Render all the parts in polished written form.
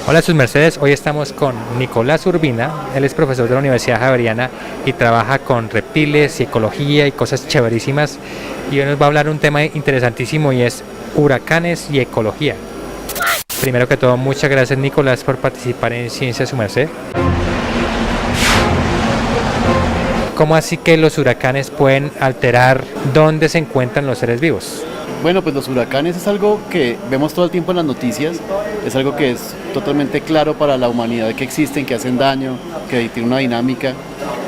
Hola, sus mercedes. Hoy estamos con Nicolás Urbina. Él es profesor de la Universidad Javeriana y trabaja con reptiles y ecología y cosas chéverísimas. Y hoy nos va a hablar un tema interesantísimo y es huracanes y ecología. Primero que todo, muchas gracias, Nicolás, por participar en Ciencia Su Merced. ¿Cómo así que los huracanes pueden alterar dónde se encuentran los seres vivos? Bueno, pues los huracanes es algo que vemos todo el tiempo en las noticias, es algo que es totalmente claro para la humanidad que existen, que hacen daño, que tienen una dinámica,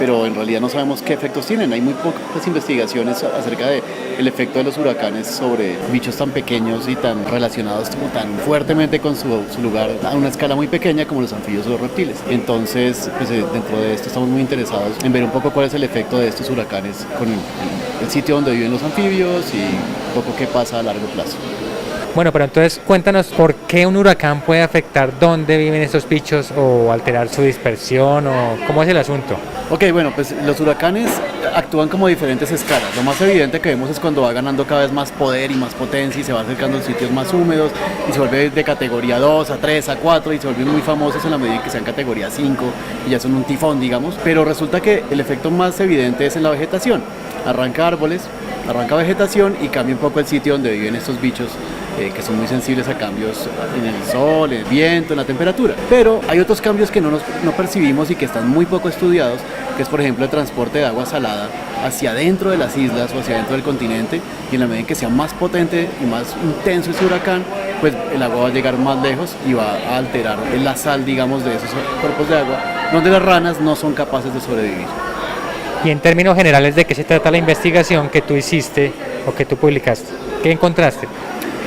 pero en realidad no sabemos qué efectos tienen. Hay muy pocas investigaciones acerca del efecto de los huracanes sobre bichos tan pequeños y tan relacionados como tan fuertemente con su lugar a una escala muy pequeña como los anfibios o los reptiles. Entonces, pues dentro de esto estamos muy interesados en ver un poco cuál es el efecto de estos huracanes con el sitio donde viven los anfibios y un poco qué pasa a largo plazo. Bueno, pero entonces cuéntanos por qué un huracán puede afectar dónde viven esos bichos o alterar su dispersión o cómo es el asunto. Ok, bueno, pues los huracanes actúan como diferentes escalas. Lo más evidente que vemos es cuando va ganando cada vez más poder y más potencia y se va acercando a sitios más húmedos y se vuelve de categoría 2 a 3 a 4 y se vuelven muy famosos en la medida que sean categoría 5 y ya son un tifón, digamos. Pero resulta que el efecto más evidente es en la vegetación. Arranca árboles, arranca vegetación y cambia un poco el sitio donde viven estos bichos que son muy sensibles a cambios en el sol, en el viento, en la temperatura. Pero hay otros cambios que no percibimos y que están muy poco estudiados, que es por ejemplo el transporte de agua salada hacia adentro de las islas o hacia adentro del continente, y en la medida en que sea más potente y más intenso ese huracán, pues el agua va a llegar más lejos y va a alterar la sal, digamos, de esos cuerpos de agua, donde las ranas no son capaces de sobrevivir. Y en términos generales, ¿de qué se trata la investigación que tú hiciste o que tú publicaste? ¿Qué encontraste?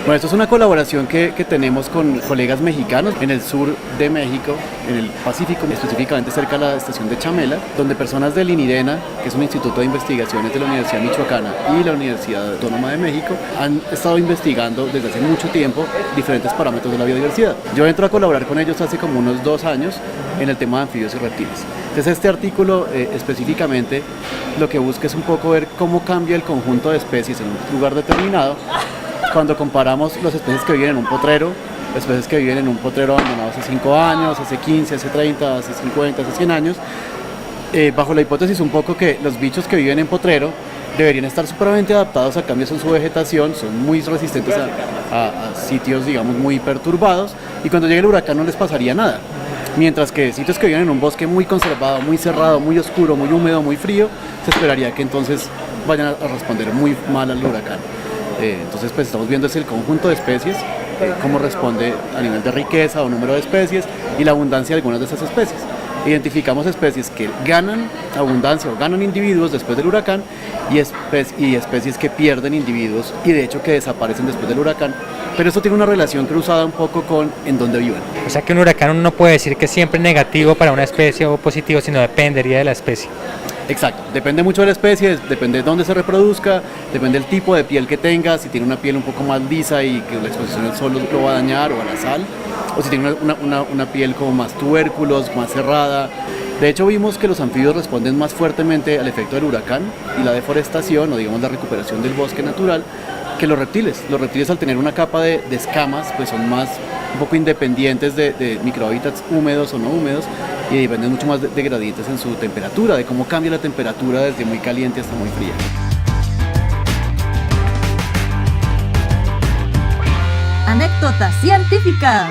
Bueno, esto es una colaboración que tenemos con colegas mexicanos en el sur de México, en el Pacífico, específicamente cerca de la estación de Chamela, donde personas del INIRENA, que es un instituto de investigaciones de la Universidad Michoacana y la Universidad Autónoma de México, han estado investigando desde hace mucho tiempo diferentes parámetros de la biodiversidad. Yo entro a colaborar con ellos hace como unos 2 años en el tema de anfibios y reptiles. Entonces este artículo específicamente lo que busca es un poco ver cómo cambia el conjunto de especies en un lugar determinado cuando comparamos las especies que viven en un potrero, especies que viven en un potrero abandonado hace 5 años, hace 15, hace 30, hace 50, hace 100 años, bajo la hipótesis un poco que los bichos que viven en potrero deberían estar supremamente adaptados a cambios en su vegetación, son muy resistentes a sitios, digamos, muy perturbados, y cuando llegue el huracán no les pasaría nada. Mientras que sitios que viven en un bosque muy conservado, muy cerrado, muy oscuro, muy húmedo, muy frío, se esperaría que entonces vayan a responder muy mal al huracán. Entonces pues estamos viendo es el conjunto de especies, cómo responde a nivel de riqueza o número de especies y la abundancia de algunas de esas especies. Identificamos especies que ganan abundancia o ganan individuos después del huracán y especies que pierden individuos y de hecho que desaparecen después del huracán, pero esto tiene una relación cruzada un poco con en dónde viven. O sea que un huracán uno no puede decir que es siempre negativo para una especie o positivo, sino dependería de la especie. Exacto, depende mucho de la especie, depende de dónde se reproduzca, depende del tipo de piel que tenga, si tiene una piel un poco más lisa y que la exposición al sol lo va a dañar o a la sal, o si tiene una piel como más tubérculos, más cerrada. De hecho vimos que los anfibios responden más fuertemente al efecto del huracán y la deforestación o digamos la recuperación del bosque natural que los reptiles. Los reptiles al tener una capa de escamas pues son más un poco independientes de microhábitats húmedos o no húmedos y dependen mucho más de gradientes en su temperatura, de cómo cambia la temperatura desde muy caliente hasta muy fría. Anécdota científica.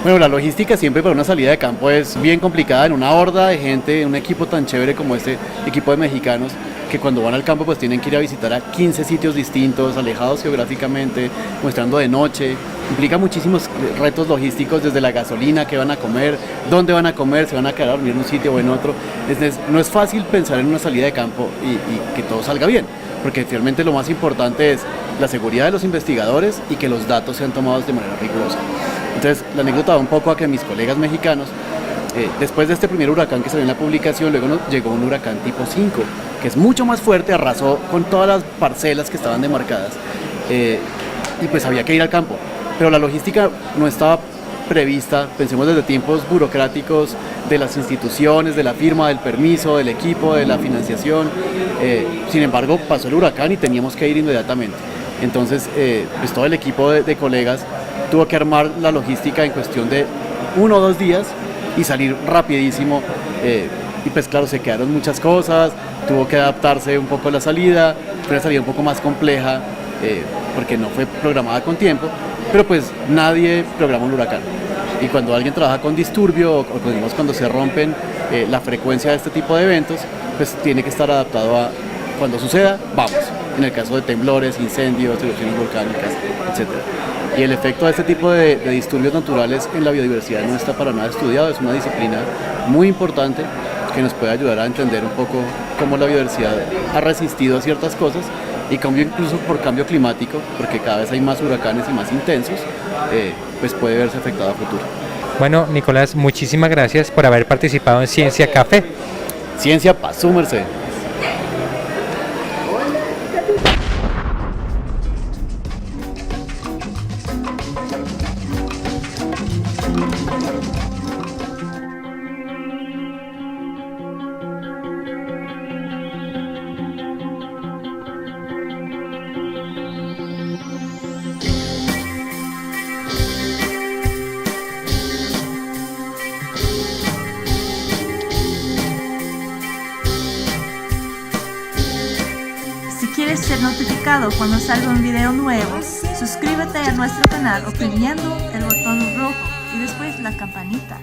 Bueno, la logística siempre para una salida de campo es bien complicada en una horda de gente, un equipo tan chévere como este equipo de mexicanos que cuando van al campo pues tienen que ir a visitar a 15 sitios distintos, alejados geográficamente, muestrando de noche. Implica muchísimos retos logísticos desde la gasolina, qué van a comer, dónde van a comer, se van a quedar a dormir en un sitio o en otro. No es fácil pensar en una salida de campo y que todo salga bien, porque finalmente lo más importante es la seguridad de los investigadores y que los datos sean tomados de manera rigurosa. Entonces la anécdota va un poco a que mis colegas mexicanos, después de este primer huracán que salió en la publicación, luego llegó un huracán tipo 5, que es mucho más fuerte, arrasó con todas las parcelas que estaban demarcadas y pues había que ir al campo. Pero la logística no estaba prevista, pensemos desde tiempos burocráticos de las instituciones, de la firma del permiso, del equipo, de la financiación. Sin embargo, pasó el huracán y teníamos que ir inmediatamente. Entonces, pues todo el equipo de colegas tuvo que armar la logística en cuestión de 1 o 2 días y salir rapidísimo. Y pues claro, se quedaron muchas cosas, tuvo que adaptarse un poco a la salida, fue una salida un poco más compleja porque no fue programada con tiempo, pero pues nadie programa un huracán. Y cuando alguien trabaja con disturbio o cuando se rompen la frecuencia de este tipo de eventos, pues tiene que estar adaptado a cuando suceda, vamos. En el caso de temblores, incendios, erupciones volcánicas, etc. Y el efecto de este tipo de disturbios naturales en la biodiversidad no está para nada estudiado, es una disciplina muy importante que nos puede ayudar a entender un poco cómo la biodiversidad ha resistido a ciertas cosas y cambio incluso por cambio climático, porque cada vez hay más huracanes y más intensos, pues puede verse afectada a futuro. Bueno, Nicolás, muchísimas gracias por haber participado en Ciencia Café. Ciencia para su merced. Si quieres ser notificado cuando salga un video nuevo, suscríbete a nuestro canal oprimiendo el botón rojo y después la campanita.